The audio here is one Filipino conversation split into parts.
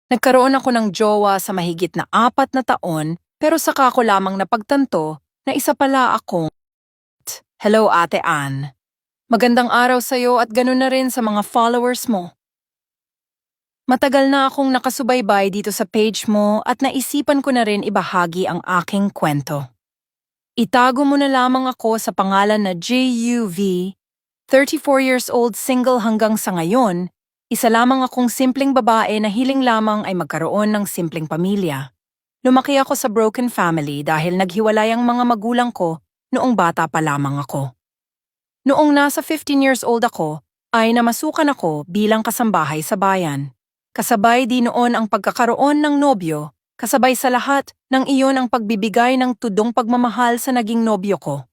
Nagkaroon ako ng jowa sa mahigit na 4 na taon pero saka ko lamang napagtanto na isa pala akong Hello Ate Ann. Magandang araw sa'yo at ganun na rin sa mga followers mo. Matagal na akong nakasubaybay dito sa page mo at naisipan ko na rin ibahagi ang aking kwento. Itago mo na lamang ako sa pangalan na JUV, 34 years old single hanggang sa ngayon. Isa lamang akong simpleng babae na hiling lamang ay magkaroon ng simpleng pamilya. Lumaki ako sa broken family dahil naghiwalay ang mga magulang ko noong bata pa lamang ako. Noong nasa 15 years old ako, ay namasukan ako bilang kasambahay sa bayan. Kasabay di noon ang pagkakaroon ng nobyo, kasabay sa lahat ng iyon ang pagbibigay ng tudong pagmamahal sa naging nobyo ko.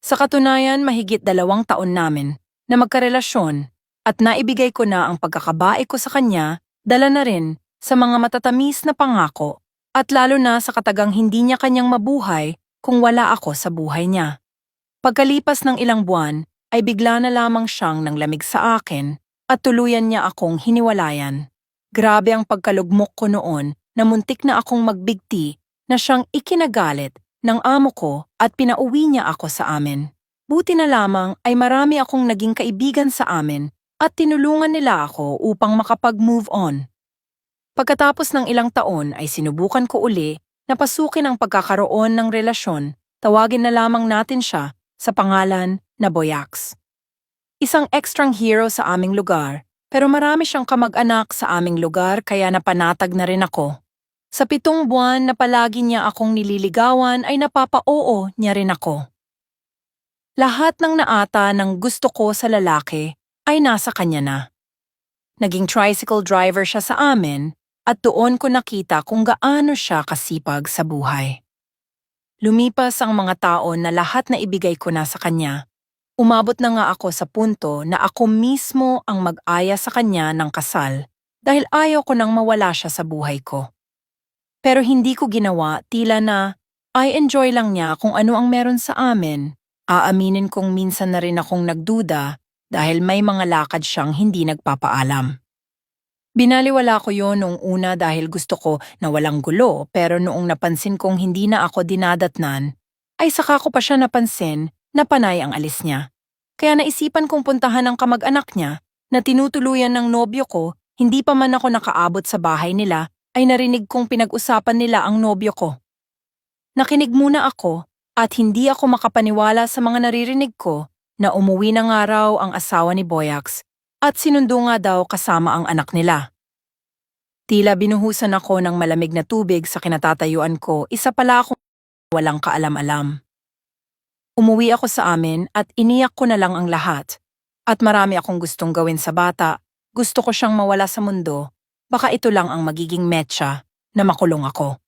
Sa katunayan, mahigit 2 taon namin na magkarelasyon at naibigay ko na ang pagkakabae ko sa kanya, dala na rin sa mga matatamis na pangako at lalo na sa katagang hindi niya kanyang mabuhay kung wala ako sa buhay niya. Pagkalipas ng ilang buwan ay bigla na lamang siyang nanglamig sa akin at tuluyan niya akong hiniwalayan. Grabe ang pagkalugmok ko noon na muntik na akong magbigti na siyang ikinagalit ng amo ko at pinauwi niya ako sa amin. Buti na lamang ay marami akong naging kaibigan sa amin at tinulungan nila ako upang makapag-move on. Pagkatapos ng ilang taon ay sinubukan ko uli na pasukin ang pagkakaroon ng relasyon, tawagin na lamang natin siya sa pangalan na Boyax. Isang extrang hero sa aming lugar, pero marami siyang kamag-anak sa aming lugar kaya napanatag na rin ako. Sa 7 buwan na palagi niya akong nililigawan ay napapa-oo niya rin ako. Lahat ng naata ng gusto ko sa lalaki ay nasa kanya na. Naging tricycle driver siya sa amin at doon ko nakita kung gaano siya kasipag sa buhay. Lumipas ang mga taon na lahat na ibigay ko na sa kanya. Umabot na nga ako sa punto na ako mismo ang mag-aya sa kanya ng kasal dahil ayaw ko nang mawala siya sa buhay ko. Pero hindi ko ginawa, tila na I enjoy lang niya kung ano ang meron sa amin. Aaminin kong minsan na rin akong nagduda dahil may mga lakad siyang hindi nagpapaalam. Binaliwala ko yon noong una dahil gusto ko na walang gulo pero noong napansin kong hindi na ako dinadatnan, ay saka ko pa siya napansin na panay ang alis niya. Kaya naisipan kong puntahan ang kamag-anak niya na tinutuluyan ng nobyo ko, hindi pa man ako nakaabot sa bahay nila ay narinig kong pinag-usapan nila ang nobyo ko. Nakinig muna ako at hindi ako makapaniwala sa mga naririnig ko na umuwi na nga raw ang asawa ni Boyax at sinundo nga daw kasama ang anak nila. Tila binuhusan ako ng malamig na tubig sa kinatatayuan ko, isa pala akong walang kaalam-alam. Umuwi ako sa amin at iniyak ko na lang ang lahat. At marami akong gustong gawin sa bata, gusto ko siyang mawala sa mundo, baka ito lang ang magiging metsa na makulong ako.